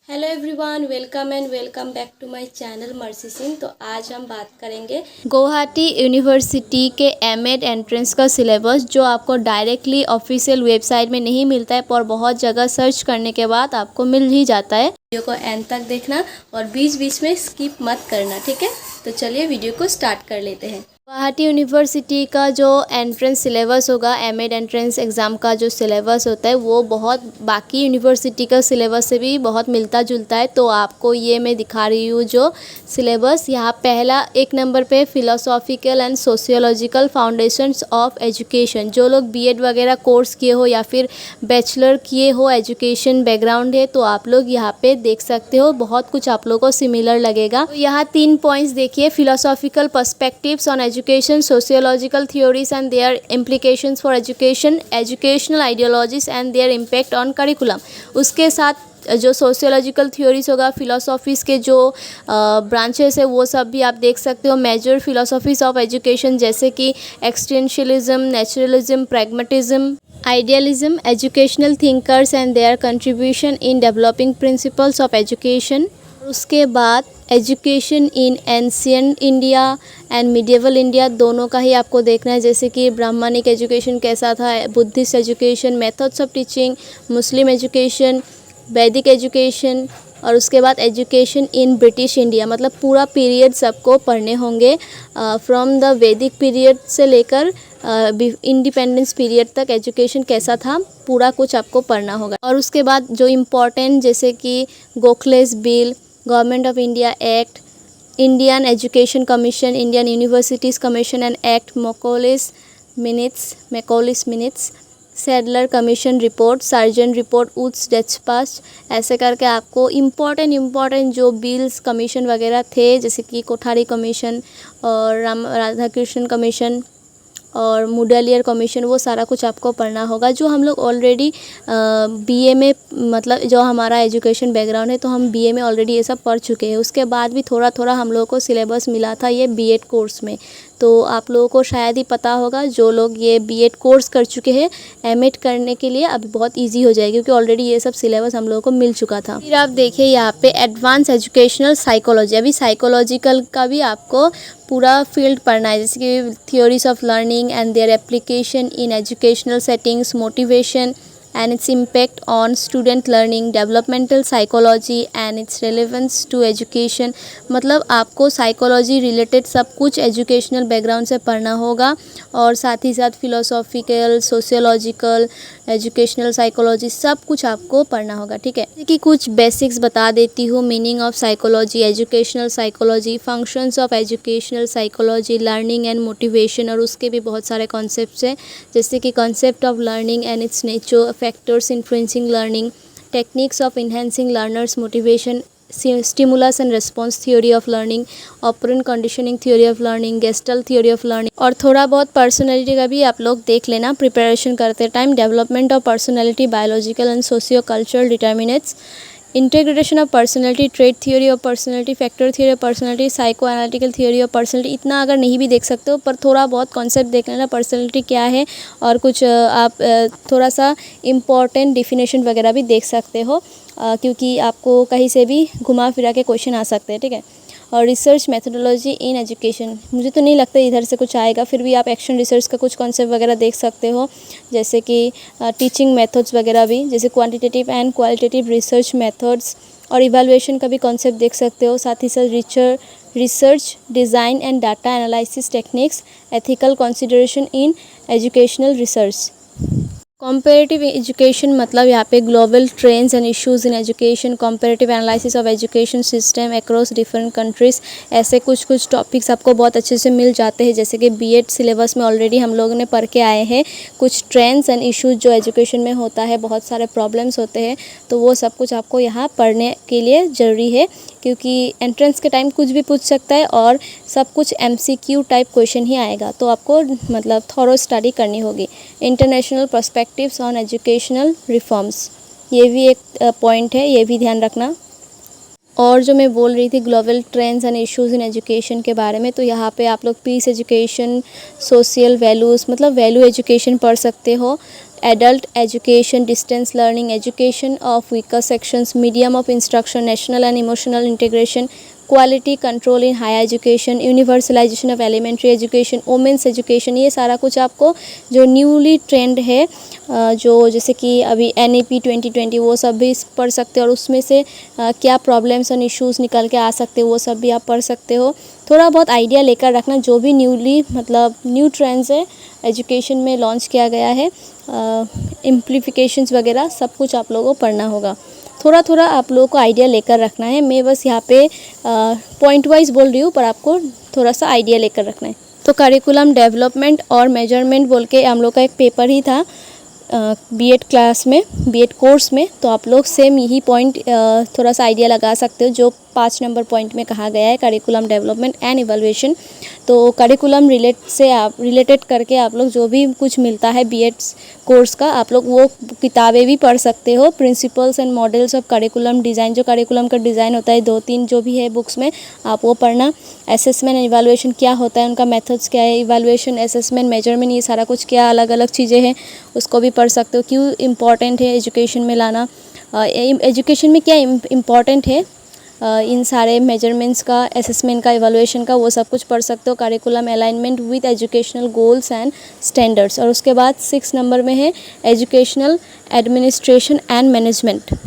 Hello everyone, welcome and welcome back to my channel Mercy Singh. तो आज हम बात करेंगे गुवाहाटी यूनिवर्सिटी के एमएड एंट्रेंस का सिलेबस, जो आपको डायरेक्टली ऑफिशियल वेबसाइट में नहीं मिलता है, पर बहुत जगह सर्च करने के बाद आपको मिल ही जाता है। वीडियो को एंड तक देखना और बीच बीच में स्किप मत करना, ठीक है। तो चलिए वीडियो को स्टार्ट कर लेते हैं। गुवाहाटी यूनिवर्सिटी का जो एंट्रेंस सिलेबस होगा, एमएड एंट्रेंस एग्ज़ाम का जो सिलेबस होता है, वो बहुत बाकी यूनिवर्सिटी का सिलेबस से भी बहुत मिलता जुलता है। तो आपको ये मैं दिखा रही हूँ जो सिलेबस। यहाँ पहला 1 नंबर पे philosophical and sociological foundations of education. जो लोग बीएड वगैरह कोर्स किए हो या फिर बैचलर किए हो, एजुकेशन बैकग्राउंड है, तो आप लोग यहाँ पे देख सकते हो। बहुत कुछ आप लोगों को सिमिलर लगेगा। तो यहाँ 3 पॉइंट्स देखिए: philosophical perspectives on education, sociological theories and their implications for education, educational ideologies and their impact on curriculum. उसके साथ जो सोशियोलॉजिकल थ्योरीज होगा, फिलोसॉफीज़ के जो ब्रांचेस है, वो सब भी आप देख सकते हो। मेजर फिलोसॉफीज ऑफ एजुकेशन जैसे कि existentialism, naturalism, pragmatism, idealism, educational thinkers and their contribution in developing principles of education. उसके बाद education in ancient India and medieval India, दोनों का ही आपको देखना है। जैसे कि ब्राह्मणिक एजुकेशन कैसा था, Buddhist education, methods of teaching, Muslim education, वैदिक एजुकेशन, और उसके बाद एजुकेशन इन ब्रिटिश इंडिया। मतलब पूरा पीरियड सबको पढ़ने होंगे, फ्रॉम द वैदिक पीरियड से लेकर इंडिपेंडेंस पीरियड तक एजुकेशन कैसा था, पूरा कुछ आपको पढ़ना होगा। और उसके बाद जो इम्पोर्टेंट, जैसे कि Gokhale's bill, government of India act, Indian education commission, Indian universities commission and act, Macaulay's minutes, Sadler commission report, Sargent report, उच्च डेस्पाच, ऐसे करके आपको इम्पोर्टेंट जो बिल्स कमीशन वगैरह थे, जैसे कि कोठारी कमीशन और राधाकृष्णन कमीशन और मुडलियर कमीशन, वो सारा कुछ आपको पढ़ना होगा। जो हम लोग ऑलरेडी बीए में, मतलब जो हमारा एजुकेशन बैकग्राउंड है, तो हम बीए में ऑलरेडी ये सब पढ़ चुके हैं। उसके बाद भी थोड़ा थोड़ा हम लोगों को सिलेबस मिला था ये बीएड कोर्स में। तो आप लोगों को शायद ही पता होगा, जो लोग ये बीएड कोर्स कर चुके हैं, एमएड करने के लिए अब बहुत इजी हो जाएगी, क्योंकि ऑलरेडी ये सब सिलेबस हम लोगों को मिल चुका था। फिर आप देखिए यहाँ पे एडवांस एजुकेशनल साइकोलॉजी। अभी साइकोलॉजिकल का भी आपको पूरा फील्ड पढ़ना है, जैसे कि theories of learning and their application in educational settings, motivation and its impact on student learning, developmental psychology and its relevance to education। मतलब आपको साइकोलॉजी रिलेटेड सब कुछ एजुकेशनल बैकग्राउंड से पढ़ना होगा, और साथ ही साथ फिलोसॉफिकल, सोशियोलॉजिकल, एजुकेशनल साइकोलॉजी, सब कुछ आपको पढ़ना होगा, ठीक है। कि कुछ बेसिक्स बता देती हूँ। Meaning of psychology, educational psychology, functions of educational psychology, learning and motivation, और उसके भी बहुत सारे कॉन्सेप्ट्स हैं, जैसे कि concept of learning and it's nature, factors influencing learning, techniques of enhancing learners motivation, stimulus and response theory of learning, operant conditioning theory of learning, gestalt theory of learning, और थोड़ा बहुत पर्सनैलिटी का भी आप लोग देख लेना प्रिपरेशन करते time. Development of personality, biological and socio cultural determinants, integration of personality, trade theory of personality, factor theory of personality, psycho analytical theory of personality. इतना अगर नहीं भी देख सकते हो, पर थोड़ा बहुत कॉन्सेप्ट देख लेना पर्सनैलिटी क्या है, और कुछ आप थोड़ा सा इम्पॉर्टेंट डिफिनेशन वगैरह भी देख सकते हो, क्योंकि आपको कहीं से भी घुमा फिरा के क्वेश्चन आ सकते हैं, ठीक है। और रिसर्च मेथोडोलॉजी इन एजुकेशन, मुझे तो नहीं लगता इधर से कुछ आएगा, फिर भी आप एक्शन रिसर्च का कुछ कॉन्सेप्ट वगैरह देख सकते हो, जैसे कि टीचिंग मेथड्स वगैरह भी, जैसे quantitative and qualitative research methods, और इवैल्यूएशन का भी कॉन्सेप्ट देख सकते हो। साथ ही साथ research design and data analysis techniques, ethical consideration in educational research. Comparative education मतलब यहाँ पे global trends and issues in education, comparative analysis of education system across different countries, ऐसे कुछ टॉपिक्स आपको बहुत अच्छे से मिल जाते हैं। जैसे कि बीएड सिलेबस में ऑलरेडी हम लोगों ने पढ़ के आए हैं कुछ ट्रेंड्स एंड इश्यूज जो एजुकेशन में होता है, बहुत सारे प्रॉब्लम्स होते हैं, तो वो सब कुछ आपको यहाँ पढ़ने के लिए ज़रूरी है, क्योंकि एंट्रेंस के टाइम कुछ भी पूछ सकता है, और सब कुछ एमसीक्यू टाइप क्वेश्चन ही आएगा, तो आपको मतलब थॉरो स्टडी करनी होगी। International perspectives on educational reforms, ये भी एक पॉइंट है, ये भी ध्यान रखना। और जो मैं बोल रही थी global trends and issues in education के बारे में, तो यहाँ पे आप लोग पीस एजुकेशन, सोशल वैल्यूज़ मतलब वैल्यू एजुकेशन पढ़ सकते हो, adult education, distance learning, education of weaker sections, medium of instruction, national and emotional integration, quality control in higher education, universalisation of elementary education, women's education, ये सारा कुछ आपको जो newly trend है, जो जैसे कि अभी NEP 2020 वो सब भी पढ़ सकते हो, और उसमें से क्या प्रॉब्लम्स और इश्यूज़ निकल के आ सकते हो वो सब भी आप पढ़ सकते हो। थोड़ा बहुत आइडिया लेकर रखना, जो भी न्यूली मतलब न्यू ट्रेंड्स है एजुकेशन में लॉन्च किया गया है, इम्प्लीफिकेशंस वगैरह सब कुछ आप लोगों को पढ़ना होगा। थोड़ा थोड़ा आप लोगों को आइडिया लेकर रखना है। मैं बस यहाँ पे पॉइंट वाइज बोल रही हूँ, पर आपको थोड़ा सा आइडिया लेकर रखना है। तो करिकुलम डेवलपमेंट और मेजरमेंट बोल के हम लोग का एक पेपर ही था B.Ed क्लास में, B.Ed कोर्स में। तो आप लोग सेम यही पॉइंट थोड़ा सा आइडिया लगा सकते हो जो 5 नंबर पॉइंट में कहा गया है, करिकुलम डेवलपमेंट एंड इवैल्यूएशन। तो करिकुलम रिलेटेड करके आप लोग जो भी कुछ मिलता है B.Ed कोर्स का, आप लोग वो किताबें भी पढ़ सकते हो। Principles and models of curriculum design, जो करिकुलम का डिज़ाइन होता है 2-3 जो भी है बुक्स में, आप वो पढ़ना। असेसमेंट एंड इवैल्यूएशन क्या होता है, उनका मेथड्स क्या है, इवैल्यूएशन, असेसमेंट, मेजरमेंट, ये सारा कुछ क्या अलग अलग चीज़ें हैं, उसको भी पढ़ सकते हो। क्यों इम्पॉर्टेंट है एजुकेशन में लाना, एजुकेशन में क्या इम्पॉर्टेंट है, इन सारे मेजरमेंट्स का, असेसमेंट का, इवैल्यूएशन का, वो सब कुछ पढ़ सकते हो। Curriculum alignment with educational goals and standards. और उसके बाद 6 नंबर में है एजुकेशनल एडमिनिस्ट्रेशन एंड मैनेजमेंट,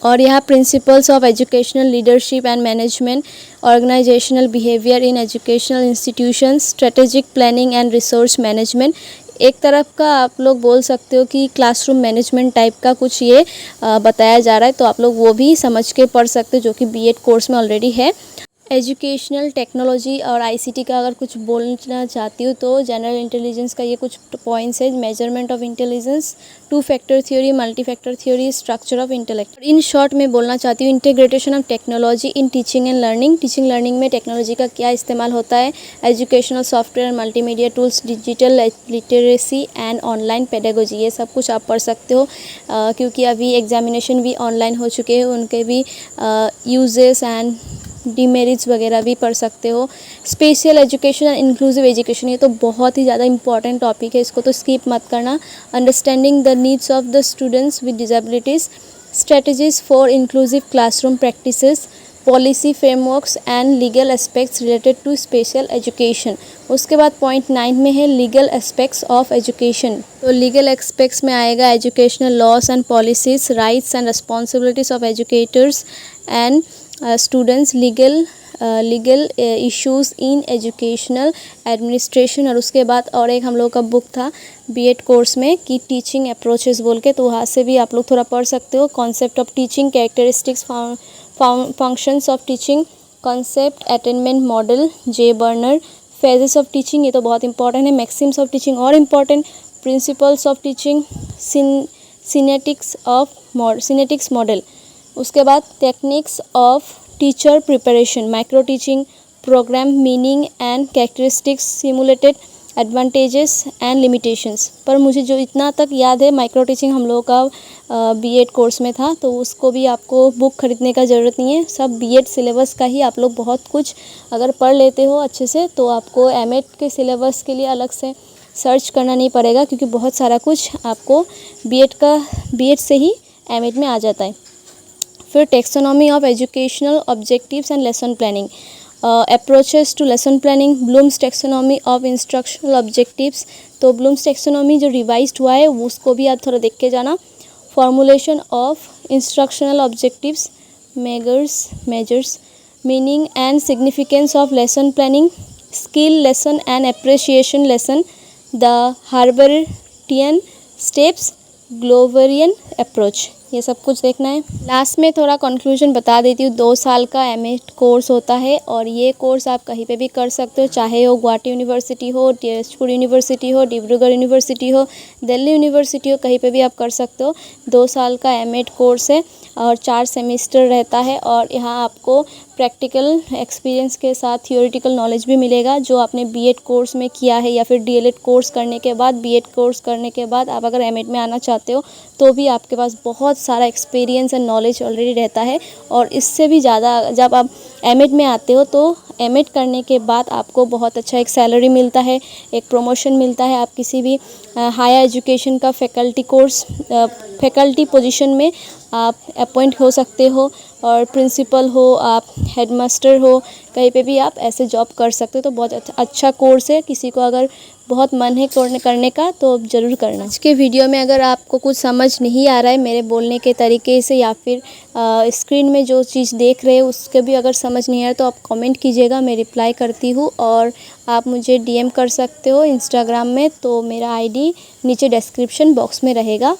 और यहाँ principles of educational leadership and management, organisational behaviour in educational institutions, strategic planning and resource management. एक तरफ का आप लोग बोल सकते हो कि क्लासरूम मैनेजमेंट टाइप का कुछ ये बताया जा रहा है, तो आप लोग वो भी समझ के पढ़ सकते हो, जो कि B.Ed कोर्स में ऑलरेडी है। एजुकेशनल टेक्नोलॉजी और ICT का अगर कुछ बोलना चाहती हूँ तो जनरल इंटेलिजेंस का ये कुछ पॉइंट्स है। Measurement of intelligence, 2 factor theory, multi factor theory, structure of intellect. In short मैं बोलना चाहती हूँ integration of technology in teaching and learning. Teaching learning में टेक्नोलॉजी का क्या इस्तेमाल होता है, educational software, multimedia tools, digital literacy and online pedagogy, ये सब कुछ आप पढ़ सकते हो। क्योंकि अभी एग्जामिनेशन भी ऑनलाइन हो चुके हैं, उनके भी यूजेस एंड डीमेरिट्स वगैरह भी पढ़ सकते हो। Special education and inclusive education, ये तो बहुत ही ज़्यादा इंपॉर्टेंट टॉपिक है, इसको तो स्किप मत करना। Understanding the needs of the students with disabilities, strategies for inclusive classroom practices, policy frameworks and legal aspects related to special education. उसके बाद पॉइंट 9 में है लीगल एस्पेक्ट्स ऑफ एजुकेशन। तो लीगल एस्पेक्ट्स में आएगा educational laws and policies, rights and responsibilities of educators and students, legal issues in educational administration. और उसके बाद और एक हम लोग का बुक था B.Ed कोर्स में कि टीचिंग अप्रोचेस बोल के, तो वहाँ से भी आप लोग थोड़ा पढ़ सकते हो। Concept of teaching, characteristics, functions of teaching, concept, attainment model, J. Bruner, phases of teaching, ये तो बहुत इंपॉर्टेंट है। मैक्सिम्स ऑफ टीचिंग और important, principles of teaching, synectics model. उसके बाद techniques of teacher preparation, micro teaching programme, meaning and characteristics, simulated advantages and limitations. पर मुझे जो इतना तक याद है, माइक्रो टीचिंग हम लोगों का B.Ed कोर्स में था, तो उसको भी आपको बुक खरीदने का ज़रूरत नहीं है, सब B.Ed सिलेबस का ही आप लोग बहुत कुछ अगर पढ़ लेते हो अच्छे से, तो आपको M.Ed के सिलेबस के लिए अलग से सर्च करना नहीं पड़ेगा, क्योंकि बहुत सारा कुछ आपको B.Ed से ही M.Ed में आ जाता है। फिर taxonomy of educational objectives and lesson planning, approaches to lesson planning, Bloom's taxonomy of instructional objectives. तो ब्लूम्स टेक्सोनॉमी जो रिवाइज्ड हुआ है उसको भी आप थोड़ा देख के जाना। Formulation of instructional objectives, measures, meaning and significance of lesson planning, skill lesson and appreciation lesson, the Herbartian steps, Gloverian approach, ये सब कुछ देखना है। लास्ट में थोड़ा कंक्लूजन बता देती हूँ। 2 साल का M.Ed कोर्स होता है, और ये कोर्स आप कहीं पे भी कर सकते हो, चाहे वो गुवाहाटी यूनिवर्सिटी हो, तेजपुर यूनिवर्सिटी हो, डिब्रूगढ़ यूनिवर्सिटी हो, दिल्ली यूनिवर्सिटी हो, कहीं पे भी आप कर सकते हो। 2 साल का M.Ed कोर्स है और 4 सेमेस्टर रहता है, और यहाँ आपको प्रैक्टिकल एक्सपीरियंस के साथ थियोरेटिकल नॉलेज भी मिलेगा, जो आपने B.Ed कोर्स में किया है, या फिर D.LED कोर्स करने के बाद, B.Ed कोर्स करने के बाद आप अगर M.Ed में आना चाहते हो तो भी आपके पास बहुत सारा एक्सपीरियंस एंड नॉलेज ऑलरेडी रहता है। और इससे भी ज़्यादा जब आप M.Ed में आते हो तो M.Ed करने के बाद आपको बहुत अच्छा एक सैलरी मिलता है, एक प्रमोशन मिलता है। आप किसी भी हायर एजुकेशन का फैकल्टी पोजीशन में आप अपॉइंट हो सकते हो, और प्रिंसिपल हो, आप हेडमास्टर हो, कहीं पे भी आप ऐसे जॉब कर सकते हो। तो बहुत अच्छा कोर्स है। किसी को अगर बहुत मन है करने का तो ज़रूर करना। आज के वीडियो में अगर आपको कुछ समझ नहीं आ रहा है मेरे बोलने के तरीके से, या फिर स्क्रीन में जो चीज़ देख रहे हैं उसके भी अगर समझ नहीं आ रहा तो आप कमेंट कीजिएगा, मैं रिप्लाई करती हूँ। और आप मुझे DM कर सकते हो इंस्टाग्राम में, तो मेरा ID नीचे डिस्क्रिप्शन बॉक्स में रहेगा।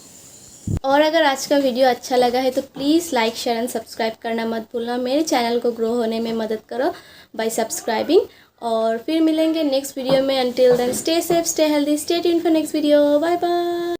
और अगर आज का वीडियो अच्छा लगा है तो please like, share and subscribe करना मत भूलना। मेरे चैनल को ग्रो होने में मदद करो बाय सब्सक्राइबिंग। और फिर मिलेंगे नेक्स्ट वीडियो में। Until then stay safe, stay healthy, stay tuned for next video. Bye bye.